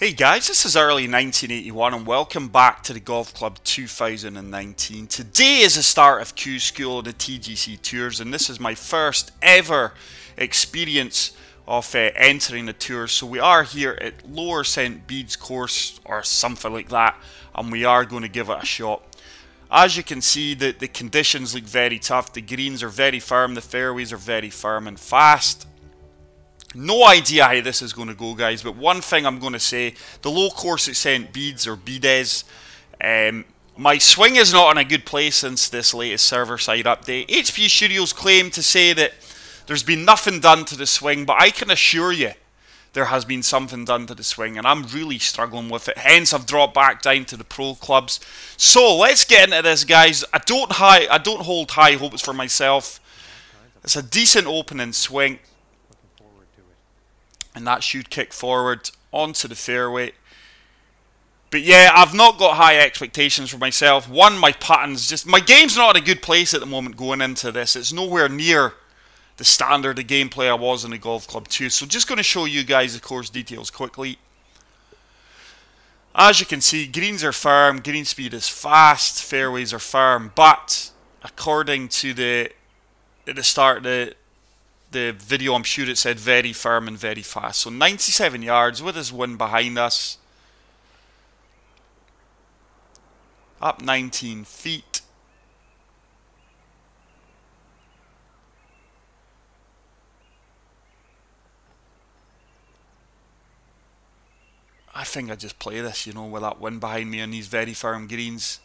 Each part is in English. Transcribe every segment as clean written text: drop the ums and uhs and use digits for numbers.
Hey guys, this is early 1981 and welcome back to the Golf Club 2019. Today is the start of Q-School of the TGCTours and this is my first ever experience of entering the tours. So we are here at Lower St. Bede's course or something like that, and we are going to give it a shot. As you can see, the conditions look very tough. The greens are very firm, the fairways are very firm and fast. No idea how this is going to go, guys, but one thing I'm going to say, the low course at St. Bede's or Bedes, my swing is not in a good place since this latest server-side update. HP Studios claim to say that there's been nothing done to the swing, but I can assure you there has been something done to the swing, and I'm really struggling with it. Hence, I've dropped back down to the pro clubs. So let's get into this, guys. I don't hold high hopes for myself. It's a decent opening swing. And that should kick forward onto the fairway. But yeah, I've not got high expectations for myself. One, my game's not in a good place at the moment going into this. It's nowhere near the standard of gameplay I was in the Golf Club 2. So just going to show you guys the course details quickly. As you can see, greens are firm, green speed is fast, fairways are firm. But according to at the start of the video, I'm sure it said very firm and very fast. So 97 yards with his wind behind us. Up 19 feet. I think I just play this, you know, with that wind behind me on these very firm greens.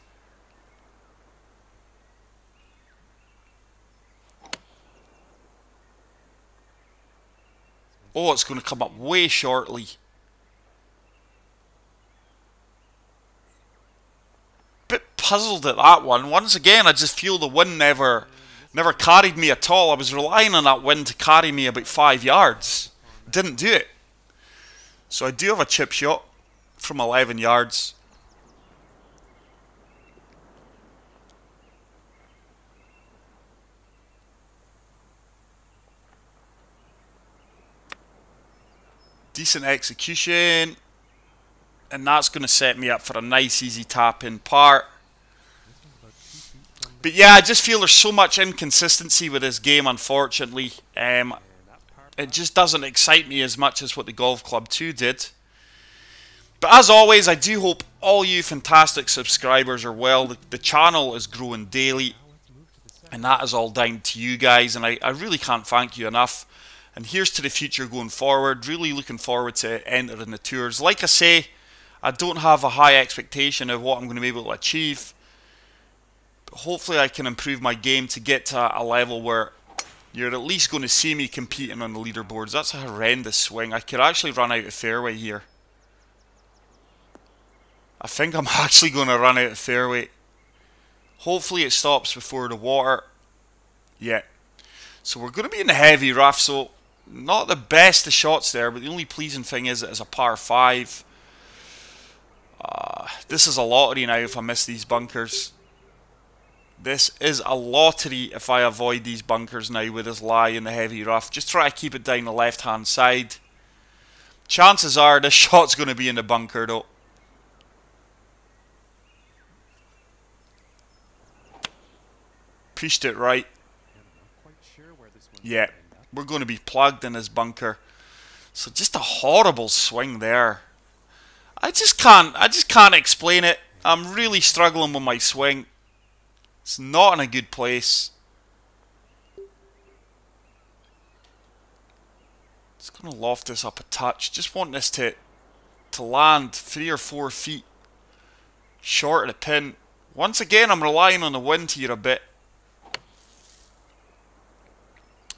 Oh, it's going to come up way shortly. Bit puzzled at that one. Once again, I just feel the wind never carried me at all. I was relying on that wind to carry me about 5 yards. Didn't do it. So I do have a chip shot from 11 yards. Decent execution, and that's going to set me up for a nice easy tap in par. But yeah, I just feel there's so much inconsistency with this game, unfortunately. It just doesn't excite me as much as what the Golf Club 2 did. But as always, I do hope all you fantastic subscribers are well. The channel is growing daily, and that is all down to you guys, and I really can't thank you enough. And here's to the future going forward. Really looking forward to entering the tours. Like I say, I don't have a high expectation of what I'm going to be able to achieve. But hopefully I can improve my game to get to a level where you're at least going to see me competing on the leaderboards. That's a horrendous swing. I could actually run out of fairway here. I think I'm actually going to run out of fairway. Hopefully it stops before the water. Yeah. So we're going to be in the heavy rough, so not the best of shots there, but the only pleasing thing is it is a par 5. This is a lottery now if I miss these bunkers. This is a lottery if I avoid these bunkers now with this lie in the heavy rough. Just try to keep it down the left hand side. Chances are this shot's going to be in the bunker though. Pushed it right. Yeah, we're going to be plugged in this bunker. So just a horrible swing there. I just can't explain it. I'm really struggling with my swing. It's not in a good place. Just going to loft this up a touch. Just want this to land 3 or 4 feet short of the pin. Once again, I'm relying on the wind here a bit.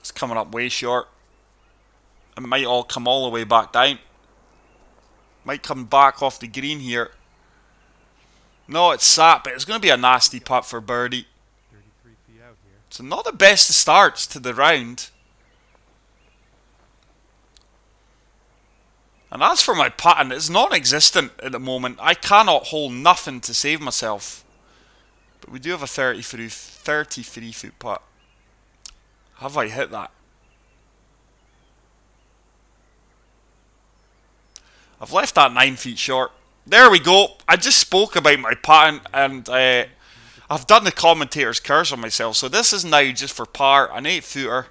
It's coming up way short. It might all come all the way back down. Might come back off the green here. No, it's sat, but it's going to be a nasty putt for birdie. So not the best of starts to the round. And as for my putting, it's non-existent at the moment. I cannot hold nothing to save myself. But we do have a 33 foot putt. Have I hit that? I've left that 9 feet short. There we go. I just spoke about my pattern, and I've done the commentator's curse on myself. So this is now just for par, an 8 footer,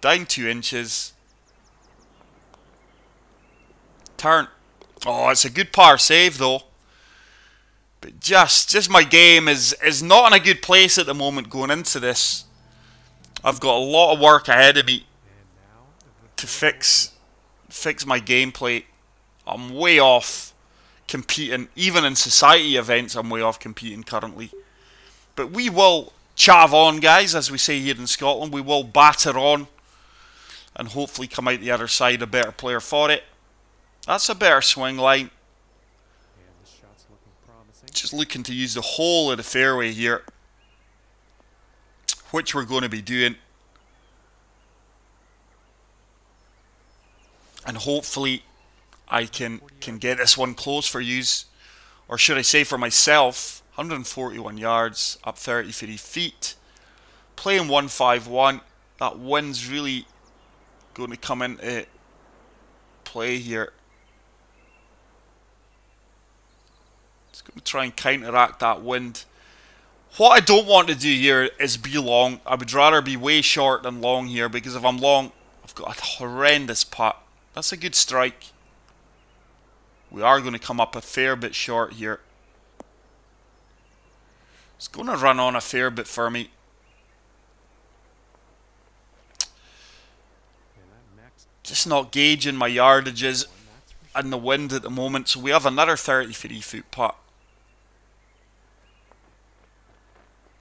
down 2 inches. Turn. Oh, it's a good par save though. But just my game is not in a good place at the moment going into this. I've got a lot of work ahead of me to fix my gameplay. I'm way off competing. Even in society events, I'm way off competing currently. But we will chav on, guys, as we say here in Scotland. We will batter on and hopefully come out the other side a better player for it. That's a better swing line. Just looking to use the whole of the fairway here, which we're going to be doing. And hopefully I can get this one close for yous. Or should I say for myself. 141 yards, up 33 feet. Playing 151. That wind's really going to come into play here. It's going to try and counteract that wind. What I don't want to do here is be long. I would rather be way short than long here, because if I'm long, I've got a horrendous putt. That's a good strike. We are going to come up a fair bit short here. It's going to run on a fair bit for me. Just not gauging my yardages and the wind at the moment. So we have another 33 foot putt.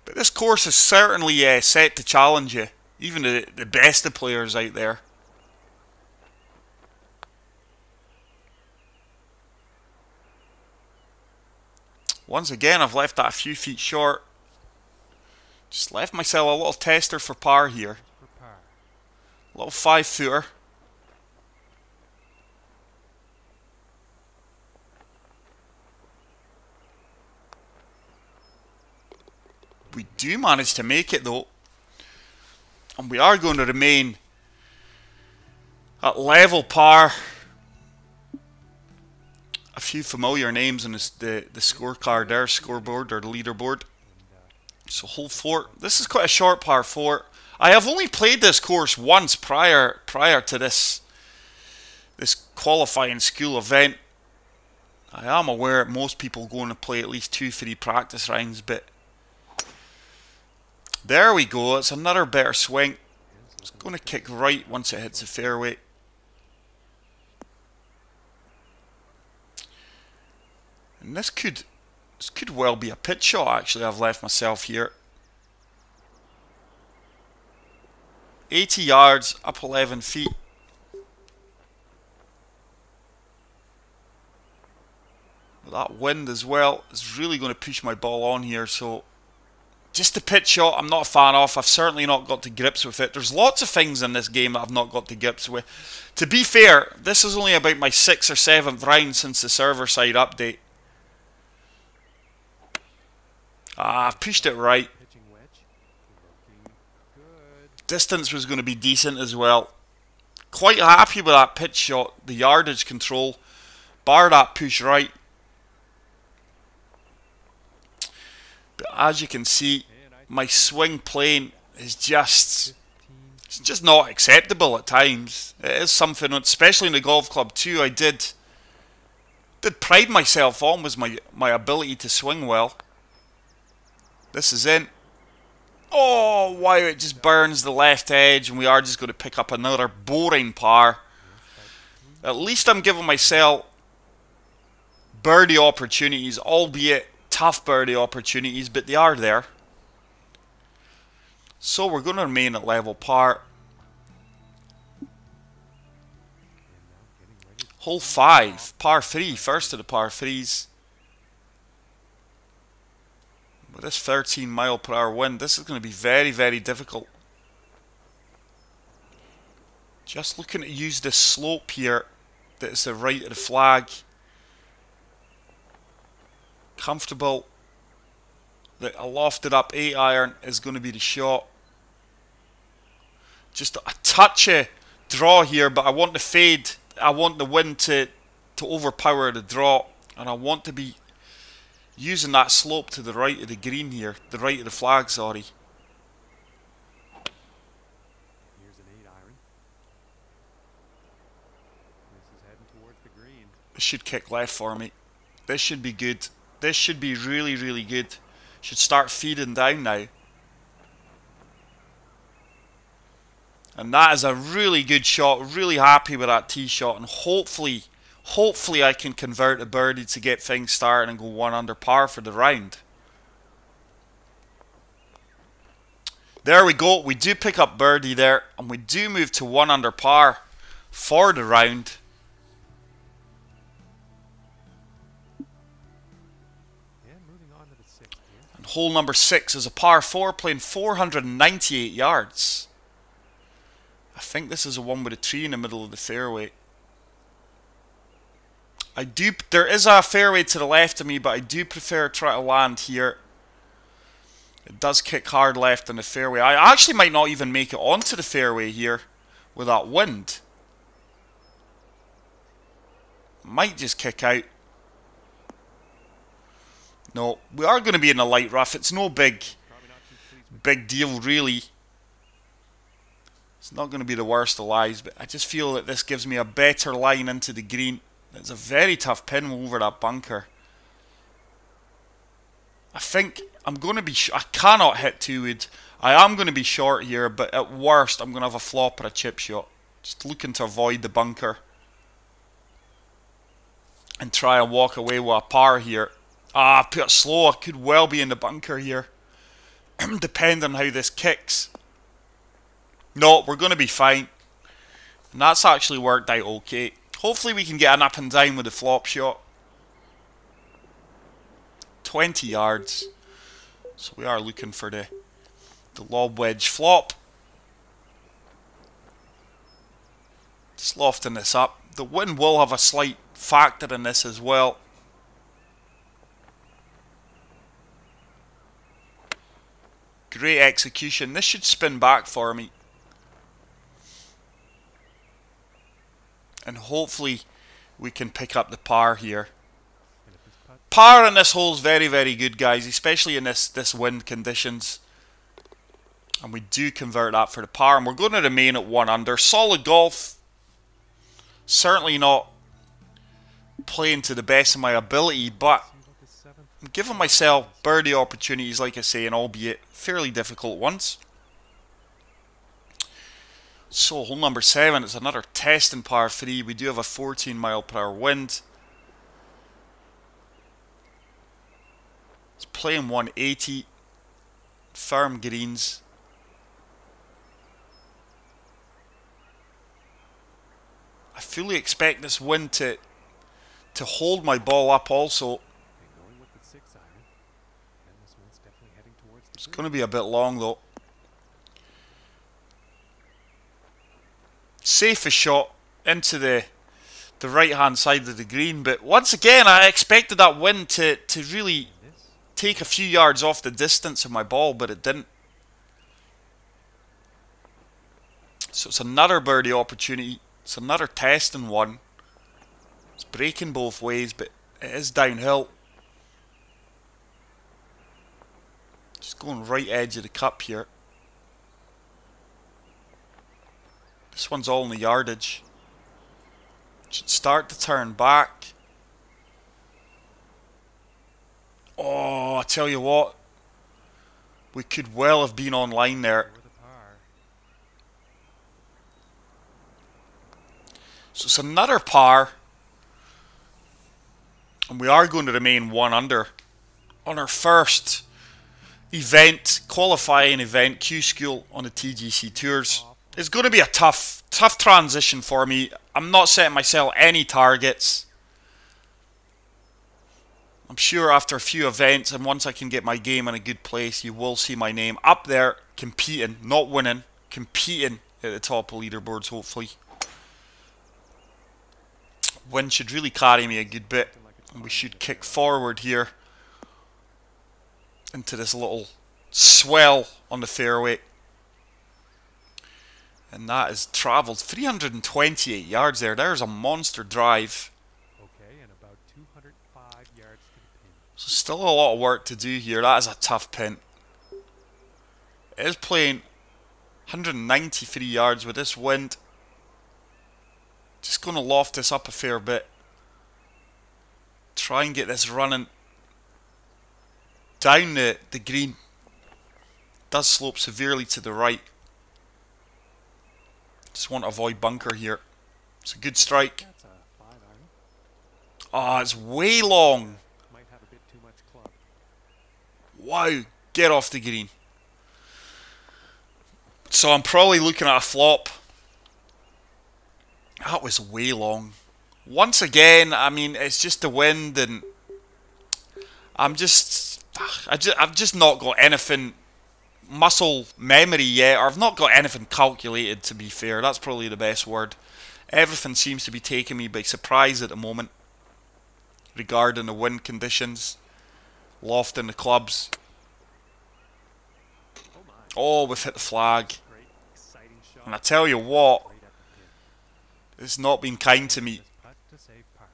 But this course is certainly set to challenge you. Even the best of players out there. Once again, I've left that a few feet short. Just left myself a little tester for par here. A little 5 footer. We do manage to make it though. And we are going to remain at level par. A few familiar names on the scorecard there, scoreboard or the leaderboard. So hole 4. This is quite a short par 4. I have only played this course once prior to this qualifying school event. I am aware that most people go to play at least 2-3 practice rounds, but there we go. It's another better swing. It's going to kick right once it hits the fairway. And this could well be a pitch shot, actually. I've left myself here. 80 yards, up 11 feet. That wind as well is really going to push my ball on here. So just the pitch shot, I'm not a fan of. I've certainly not got to grips with it. There's lots of things in this game that I've not got to grips with. To be fair, this is only about my 6th or 7th round since the server side update. I've pushed it right. Distance was going to be decent as well. Quite happy with that pitch shot. The yardage control. Bar that push right. But as you can see, my swing plane is just not acceptable at times. It is something, especially in the golf club too, I did pride myself on, was my ability to swing well. This is in. Oh, wow, it just burns the left edge, and we are just going to pick up another boring par. At least I'm giving myself birdie opportunities, albeit tough birdie opportunities, but they are there. So we're going to remain at level par. Hole 5, par 3, first of the par 3s. With this 13-mile-per-hour wind, this is going to be very, very difficult. Just looking to use this slope here that is the right of the flag. Comfortable that a lofted up 8-iron is going to be the shot. Just a touch of draw here, but I want the fade. I want the wind to to overpower the draw, and I want to be using that slope to the right of the green here, the right of the flag, sorry. Here's an 8-iron. This is heading towards the green. This should kick left for me. This should be good. This should be really, really good. Should start feeding down now. And that is a really good shot. Really happy with that tee shot. And hopefully I can convert a birdie to get things started and go 1 under par for the round. There we go. We do pick up birdie there. And we do move to 1 under par for the round. And hole number 6 is a par 4 playing 498 yards. I think this is a one with a tree in the middle of the fairway. There is a fairway to the left of me, but I do prefer to try to land here. It does kick hard left in the fairway. I actually might not even make it onto the fairway here with that wind. Might just kick out. No, we are going to be in a light rough. It's no big deal, really. It's not going to be the worst of lies, but I just feel that this gives me a better line into the green. It's a very tough pin over that bunker. I think I'm going to be... I cannot hit 2-wood. I am going to be short here, but at worst, I'm going to have a flop or a chip shot. Just looking to avoid the bunker. And try and walk away with a par here. Ah, put it slow. I could well be in the bunker here. Depending on how this kicks. No, we're going to be fine. And that's actually worked out okay. Hopefully we can get an up and down with the flop shot. 20 yards. So we are looking for the lob wedge flop. Just lofting this up. The wind will have a slight factor in this as well. Great execution. This should spin back for me. And hopefully we can pick up the par here. Par in this hole is very, very good, guys, especially in this wind conditions. And we do convert that for the par. And we're going to remain at 1 under. Solid golf. Certainly not playing to the best of my ability, but I'm giving myself birdie opportunities, like I say, and albeit fairly difficult ones. So hole number 7 is another testing par 3. We do have a 14 mile per hour wind. It's playing 180. Firm greens. I fully expect this wind to hold my ball up also. It's going to be a bit long though. Safest shot into the right hand side of the green, but once again I expected that wind to really take a few yards off the distance of my ball, but it didn't. So it's another birdie opportunity. It's another testing one. It's breaking both ways, but it is downhill. Just going right edge of the cup here. This one's all in the yardage. Should start to turn back. Oh, I tell you what. We could well have been online there. So it's another par. And we are going to remain 1 under on our first event, qualifying event, Q-School on the TGC Tours. It's going to be a tough transition for me. I'm not setting myself any targets. I'm sure after a few events and once I can get my game in a good place, you will see my name up there competing, not winning, competing at the top of leaderboards hopefully. Wind should really carry me a good bit. And we should kick forward here into this little swell on the fairway. And that has travelled 328 yards there. There's a monster drive. So still a lot of work to do here. That is a tough pin. It is playing 193 yards with this wind. Just going to loft this up a fair bit. Try and get this running down the green. It does slope severely to the right. Just want to avoid bunker here. It's a good strike. That's a 5-iron. Ah, it's way long. Might have a bit too much club. Wow, get off the green. So I'm probably looking at a flop. That was way long. Once again, I mean, it's just the wind, and I've just not got anything muscle memory yet, or I've not got anything calculated, to be fair. That's probably the best word. Everything seems to be taking me by surprise at the moment regarding the wind conditions, lofting the clubs. Oh, we've hit the flag. Great, exciting shot. And I tell you what, Right at the pin. it's not been kind to me. This putt to save par.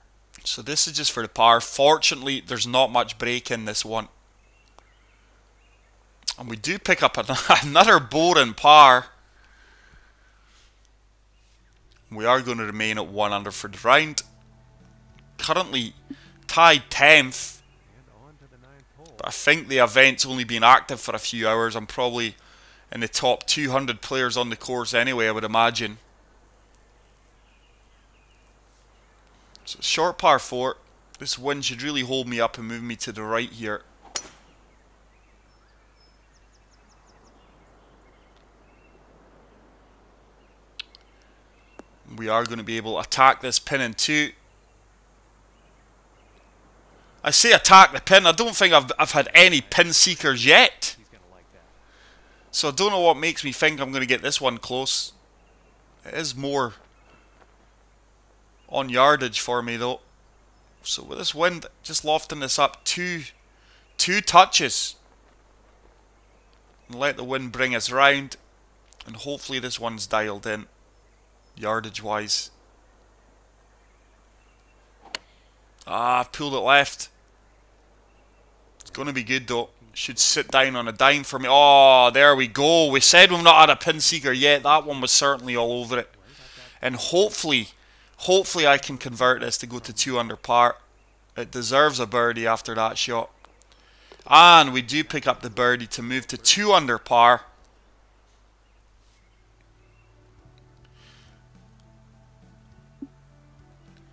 So this is just for the par. Fortunately, there's not much break in this one. And we do pick up another boring par. We are going to remain at 1 under for the round. Currently tied 10th. And on to the 9th hole. But I think the event's only been active for a few hours. I'm probably in the top 200 players on the course anyway, I would imagine. So short par 4. This wind should really hold me up and move me to the right here. We are going to be able to attack this pin in 2. I say attack the pin. I don't think I've had any pin seekers yet. He's going to like that. So I don't know what makes me think I'm going to get this one close. It is more on yardage for me though. So with this wind, just lofting this up two touches. And let the wind bring us round. And hopefully this one's dialed in, yardage wise. Ah, I've pulled it left. It's going to be good though. Should sit down on a dime for me. Oh, there we go. We said we've not had a pin seeker yet. That one was certainly all over it. And hopefully I can convert this to go to 2 under par. It deserves a birdie after that shot. And we do pick up the birdie to move to 2 under par.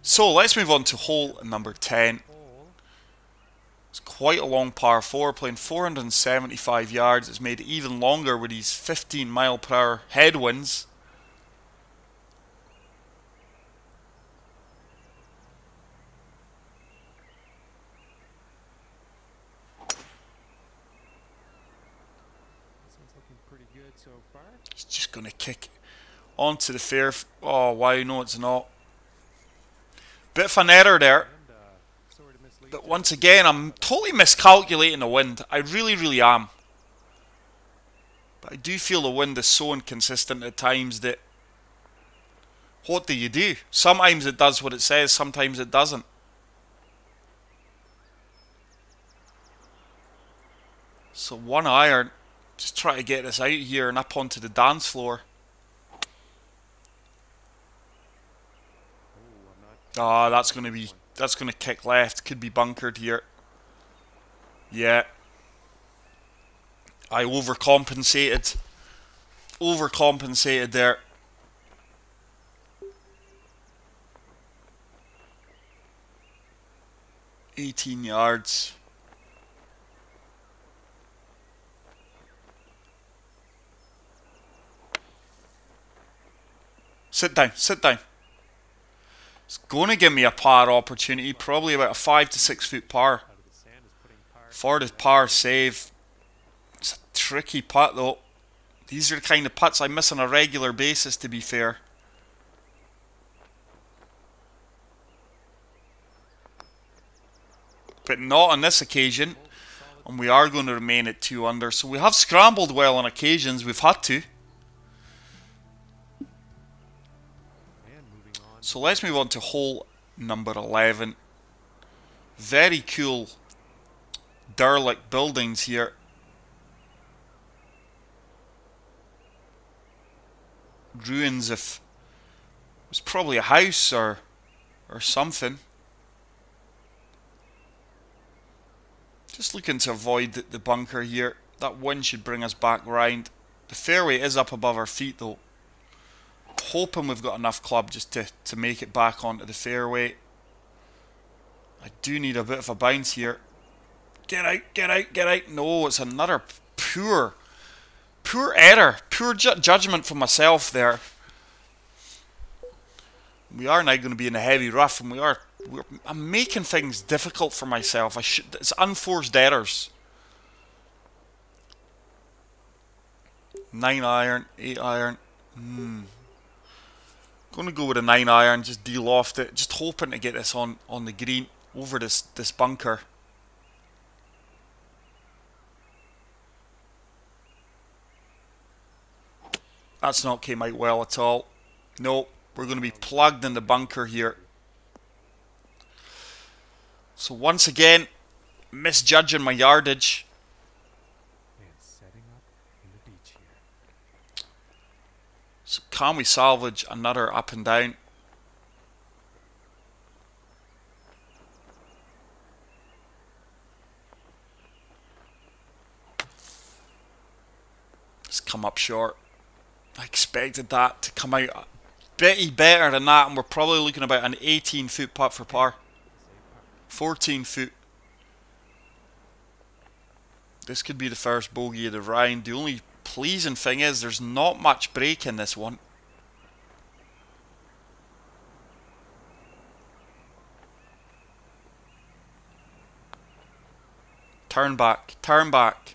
So let's move on to hole number 10. It's quite a long par 4, playing 475 yards. It's made even longer with these 15-mile-per-hour headwinds. This one's looking pretty good so far. It's just going to kick onto the fair. Oh, why? No, it's not. Bit of an error there. And sort of misleads But you. once again, I'm totally miscalculating the wind. I really am. But I do feel the wind is so inconsistent at times that... What do you do? Sometimes it does what it says, sometimes it doesn't. So 1 iron. Just try to get this out here and up onto the dance floor. Oh, I'm not Ah, that's going to kick left. Could be bunkered here. Yeah. I overcompensated. Overcompensated there. $18 yards. Sit down, sit down. It's going to give me a par opportunity, probably about a 5 to 6 foot par. out of the sand is putting par. For the par save. It's a tricky putt though. These are the kind of putts I miss on a regular basis, to be fair. But not on this occasion. And we are going to remain at 2 under. So we have scrambled well on occasions. We've had to. And moving on. So let's move on to hole number 11. Very cool derelict buildings here. Ruins of, it was probably a house or something. Just looking to avoid the bunker here. That wind should bring us back round. The fairway is up above our feet though. Hoping we've got enough club just to make it back onto the fairway. I do need a bit of a bounce here. Get out, get out, get out. No, it's another poor error. Poor judgment from myself there. We are now going to be in a heavy rough, and I'm making things difficult for myself. It's unforced errors. 9 iron, 8 iron. Going to go with a 9 iron, just de-loft it, just hoping to get this on the green over this bunker. That's not came out well at all. No, we're going to be plugged in the bunker here. So once again, misjudging my yardage. And setting up in the beach here. So can we salvage another up and down? It's come up short. I expected that to come out a bit better than that, and we're probably looking about an 18-foot putt for par. 14 foot. This could be the first bogey of the round. The only pleasing thing is there's not much break in this one. Turn back, turn back.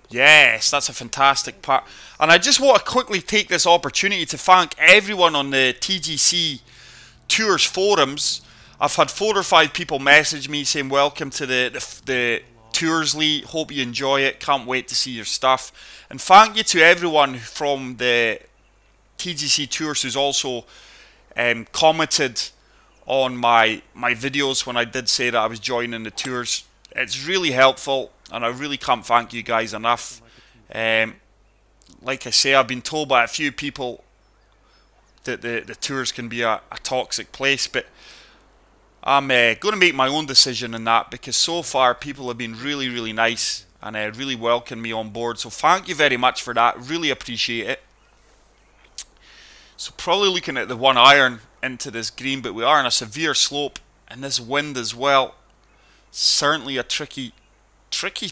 Yes, that's a fantastic putt. And I just want to quickly take this opportunity to thank everyone on the TGCTours forums. I've had 4 or 5 people message me saying welcome to the Tours League. Hope you enjoy it. Can't wait to see your stuff. And thank you to everyone from the TGCTours who's also commented on my videos when I did say that I was joining the tours. It's really helpful, and I really can't thank you guys enough. Like I say, I've been told by a few people that the tours can be a toxic place, but I'm going to make my own decision on that, because so far people have been really, really nice and really welcomed me on board. So thank you very much for that. Really appreciate it. So probably looking at the 1 iron into this green, but we are on a severe slope, and this wind as well. Certainly a tricky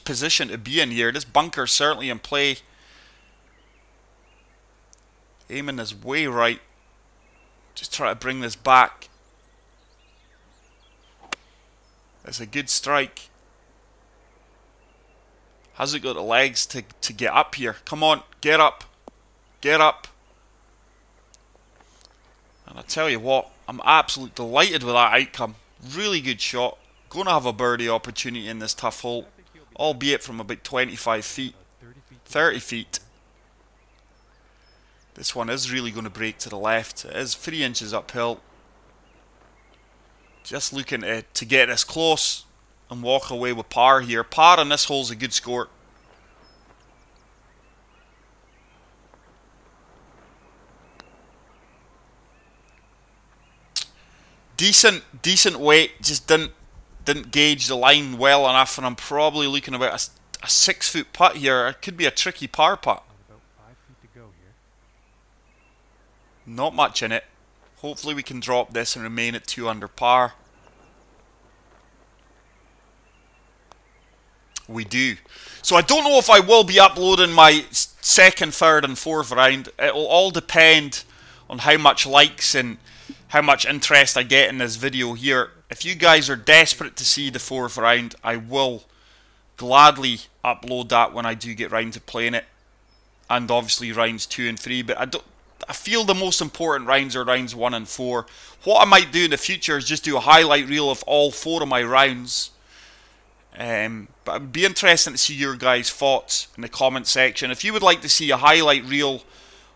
position to be in here. This bunker is certainly in play. Aiming is way right. Just try to bring this back. It's a good strike. Has it got the legs to get up here? Come on, get up. Get up. And I tell you what, I'm absolutely delighted with that outcome. Really good shot. Going to have a birdie opportunity in this tough hole, albeit from about 25 feet, 30 feet. This one is really going to break to the left. It is 3 inches uphill. Just looking to get this close and walk away with par here. Par on this hole is a good score. Decent weight, just didn't gauge the line well enough, and I'm probably looking about a 6-foot putt here. It could be a tricky par putt. About 5 feet to go here. Not much in it. Hopefully we can drop this and remain at 2 under par. We do. So I don't know if I will be uploading my 2nd, 3rd and 4th round. It will all depend on how much likes and how much interest I get in this video here. If you guys are desperate to see the 4th round, I will gladly upload that when I do get round to playing it. And obviously rounds 2 and 3, but I feel the most important rounds are rounds 1 and 4. What I might do in the future is just do a highlight reel of all 4 of my rounds. But it would be interesting to see your guys' thoughts in the comment section. If you would like to see a highlight reel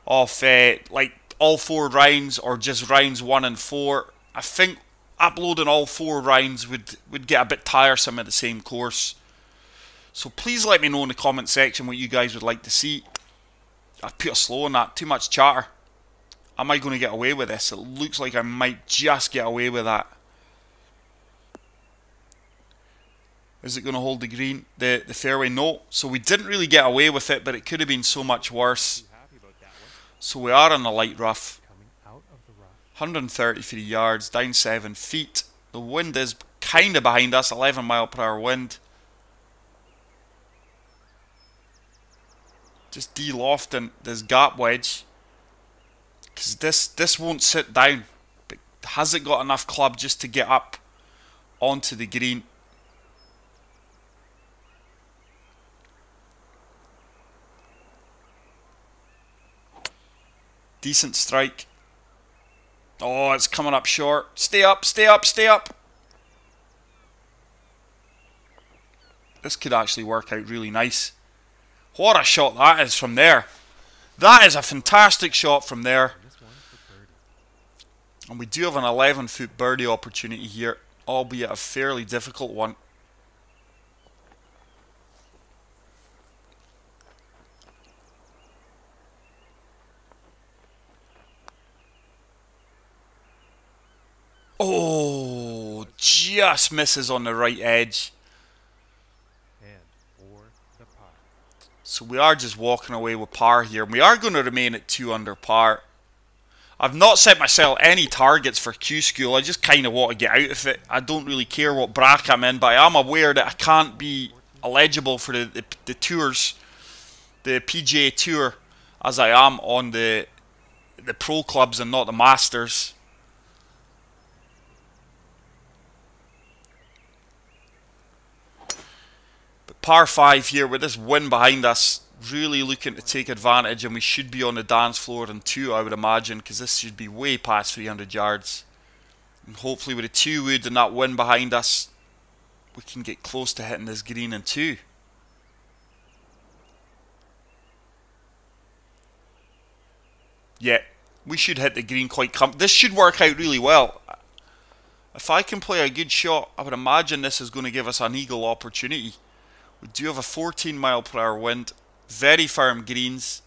of like all 4 rounds or just rounds 1 and 4, I think uploading all 4 rounds would get a bit tiresome at the same course. So please let me know in the comment section what you guys would like to see. I've put a slow on that. Too much chatter. Am I going to get away with this? It looks like I might just get away with that. Is it going to hold the green, the fairway? No. So we didn't really get away with it, but it could have been so much worse. So we are on the light rough. 133 yards, down 7 feet. The wind is kind of behind us, 11 mile per hour wind. Just de-lofting this gap wedge. Because this won't sit down. But has it got enough club just to get up onto the green? Decent strike. Oh, it's coming up short. Stay up, stay up, stay up. This could actually work out really nice. What a shot that is from there. That is a fantastic shot from there. And we do have an 11-foot birdie opportunity here, albeit a fairly difficult one. Oh, just misses on the right edge. So we are just walking away with par here. We are going to remain at 2 under par. I've not set myself any targets for Q-School. I just kind of want to get out of it. I don't really care what bracket I'm in, but I am aware that I can't be eligible for the tours, the PGA Tour, as I am on the pro clubs and not the Masters. But par 5 here with this wind behind us, really looking to take advantage, and we should be on the dance floor in 2, I would imagine, because this should be way past 300 yards. And hopefully with a 2 wood and that wind behind us, we can get close to hitting this green in 2. Yeah, we should hit the green quite this should work out really well. If I can play a good shot, I would imagine this is going to give us an eagle opportunity. We do have a 14 mile per hour wind. Very firm greens.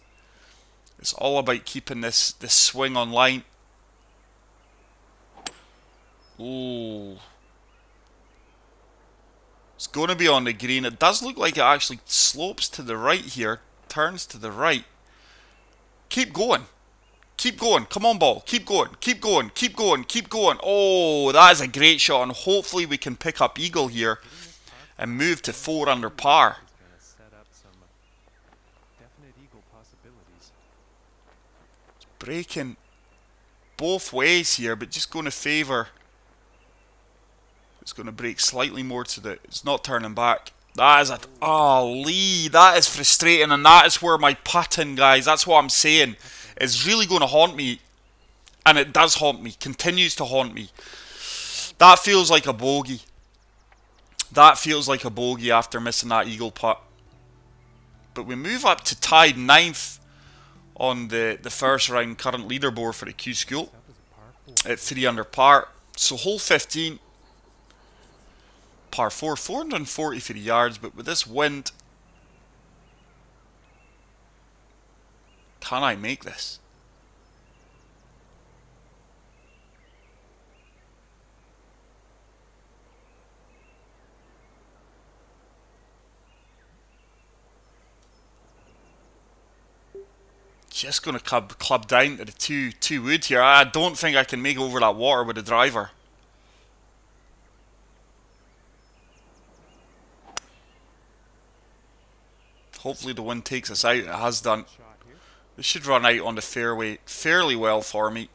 It's all about keeping this swing on line. Oh, it's going to be on the green. It does look like it actually slopes to the right here. Turns to the right. Keep going. Keep going. Come on, ball. Keep going. Keep going. Keep going. Keep going. Oh, that is a great shot. And hopefully we can pick up eagle here and move to 4 under par. Breaking both ways here, but just going to favour. It's going to break slightly more to the. It's not turning back. That is a. Oh, Lee, that is frustrating, and that is where my putting, guys. That's what I'm saying. Is really going to haunt me, and it does haunt me. Continues to haunt me. That feels like a bogey. That feels like a bogey after missing that eagle putt. But we move up to tied 9th. On the first round current leaderboard for the Q-School at 3 under par. So hole 15, par 4, 443 yards, but with this wind, can I make this? Just going to club down to the two wood here. I don't think I can make over that water with the driver. Hopefully the wind takes us out. It has done. This should run out on the fairway fairly well for me.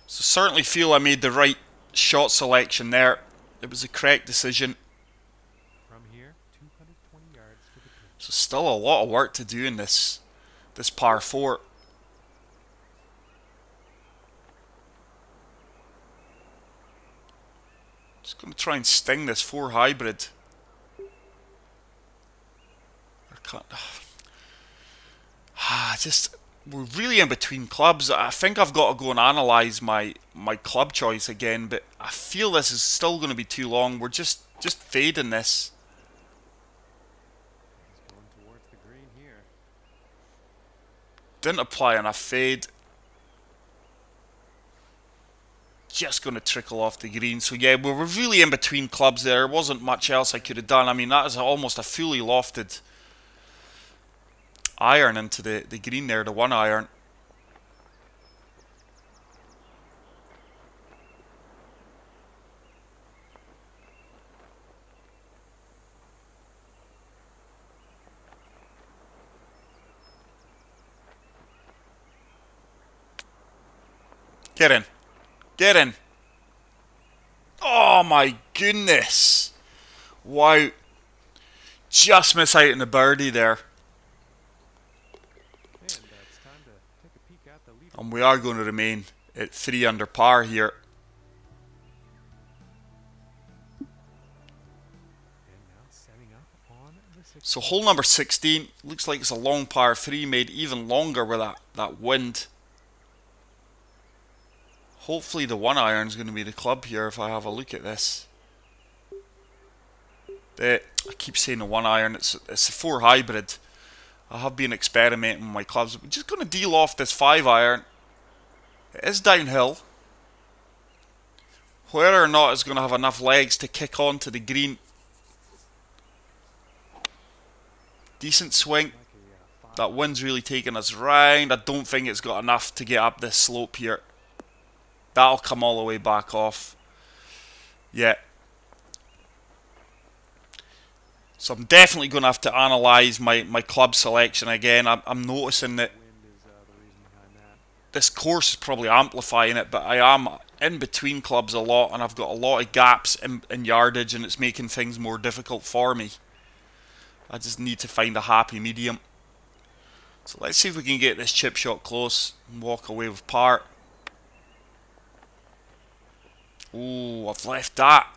So certainly feel I made the right shot selection there. It was a correct decision. So still a lot of work to do in this par 4. Just going to try and sting this 4 hybrid. I can't. Just we're really in between clubs. I think I've got to go and analyse my club choice again, but I feel this is still going to be too long. We're just Just fading this. He's going towards the green here. Didn't apply enough fade. Just going to trickle off the green. So yeah, we were really in between clubs there. There wasn't much else I could have done. I mean, that is almost a fully lofted iron into the green there, the 1 iron. Get in. Get in. Oh my goodness. Wow. Just miss out in the birdie there. And it's time to take a peek at the leaderboard. And we are going to remain at 3 under par here. And now setting up on the 16th. So hole number 16 looks like it's a long par 3, made even longer with that wind. Hopefully the 1 iron is going to be the club here if I have a look at this. I keep saying the 1 iron, it's a 4 hybrid. I have been experimenting with my clubs. We're just going to deal off this 5 iron. It is downhill. Whether or not it's going to have enough legs to kick onto the green. Decent swing. That wind's really taking us round. I don't think it's got enough to get up this slope here. That'll come all the way back off. Yeah. So I'm definitely going to have to analyse my club selection again. I'm noticing that this course is probably amplifying it, but I am in between clubs a lot, and I've got a lot of gaps in yardage, and it's making things more difficult for me. I just need to find a happy medium. So let's see if we can get this chip shot close and walk away with par. Oh, I've left that.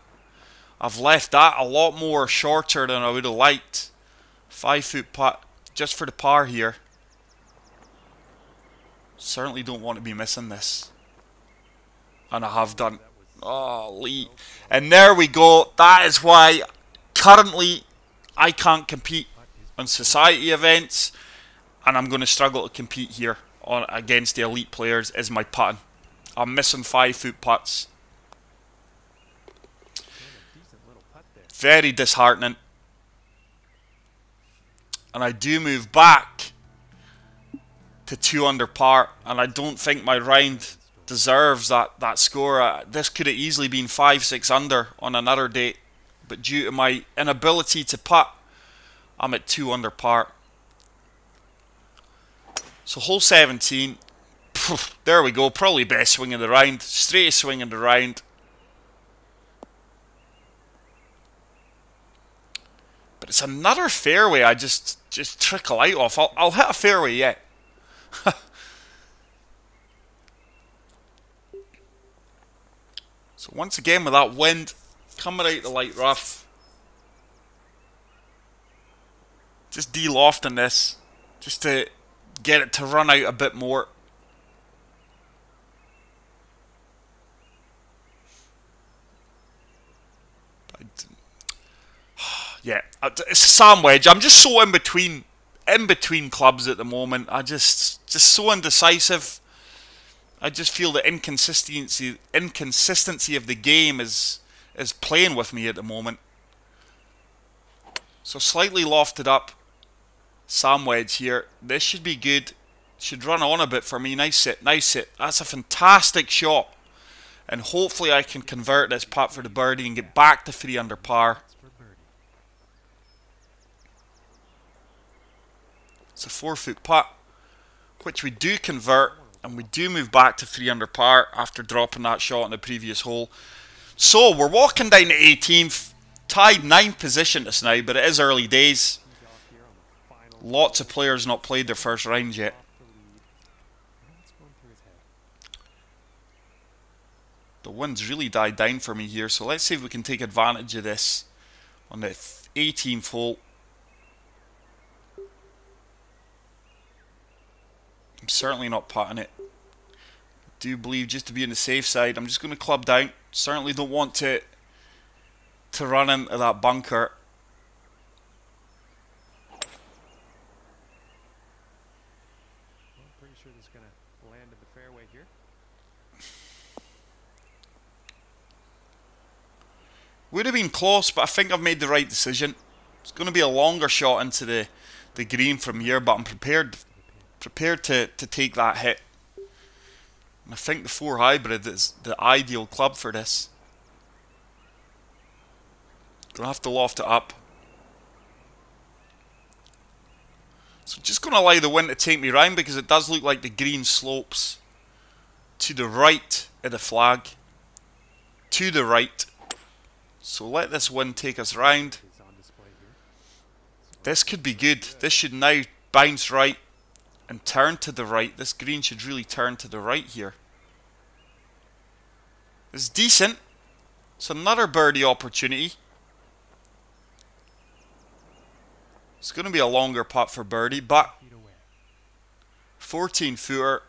I've left that a lot more shorter than I would have liked. 5 foot putt just for the par here. Certainly don't want to be missing this. And I have done. Oh, Lee. And there we go. That is why currently I can't compete on society events. And I'm going to struggle to compete here against the elite players is my putting. I'm missing 5 foot putts. Very disheartening. And I do move back to 2 under par, and I don't think my round deserves that score. This could have easily been 5-6 under on another date, but due to my inability to putt, I'm at 2 under par. So hole 17, there we go, probably best swing of the round, straightest swing in the round. But it's another fairway I just trickle out off. I'll hit a fairway yet. So once again with that wind coming out the light rough. Just de-lofting this. Just to get it to run out a bit more. Yeah, it's a sand wedge. I'm just so in between clubs at the moment. I just so indecisive. I just feel the inconsistency of the game is playing with me at the moment. So slightly lofted up, sand wedge here. This should be good. Should run on a bit for me. Nice hit, nice hit. That's a fantastic shot, and hopefully I can convert this putt for the birdie and get back to 3 under par. It's a 4 foot putt, which we do convert, and we do move back to 3 under par after dropping that shot in the previous hole. So we're walking down to 18th, tied 9th position just now, but it is early days. Lots of players not played their first round yet. The wind's really died down for me here, so let's see if we can take advantage of this on the 18th hole. I'm certainly not putting it. I do believe just to be on the safe side, I'm just going to club down. Certainly don't want to to run into that bunker. Well, pretty sure this is going to land in the fairway here. Would have been close, but I think I've made the right decision. It's going to be a longer shot into the green from here, but I'm prepared to take that hit. And I think the 4 hybrid is the ideal club for this. Gonna have to loft it up. So just gonna allow the wind to take me round, because it does look like the green slopes to the right of the flag. To the right. So let this wind take us round. This could be good. This should now bounce right and turn to the right. This green should really turn to the right here. It's decent. It's another birdie opportunity. It's going to be a longer putt for birdie, but 14 footer.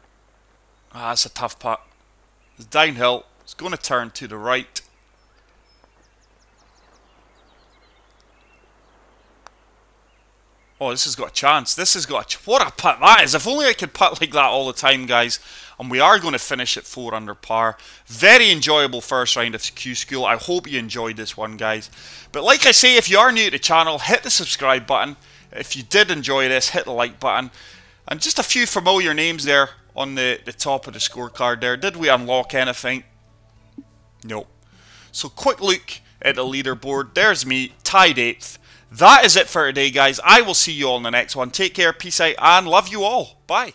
Ah, that's a tough putt. It's downhill. It's going to turn to the right. Oh, this has got a chance. This has got a... What a putt that is. If only I could putt like that all the time, guys. And we are going to finish at 4 under par. Very enjoyable first round of Q-School. I hope you enjoyed this one, guys. But like I say, if you are new to the channel, hit the subscribe button. If you did enjoy this, hit the like button. And just a few familiar names there on the top of the scorecard there. Did we unlock anything? No. So quick look at the leaderboard. There's me, tied 8th. That is it for today, guys. I will see you all in the next one. Take care, peace out, and love you all. Bye.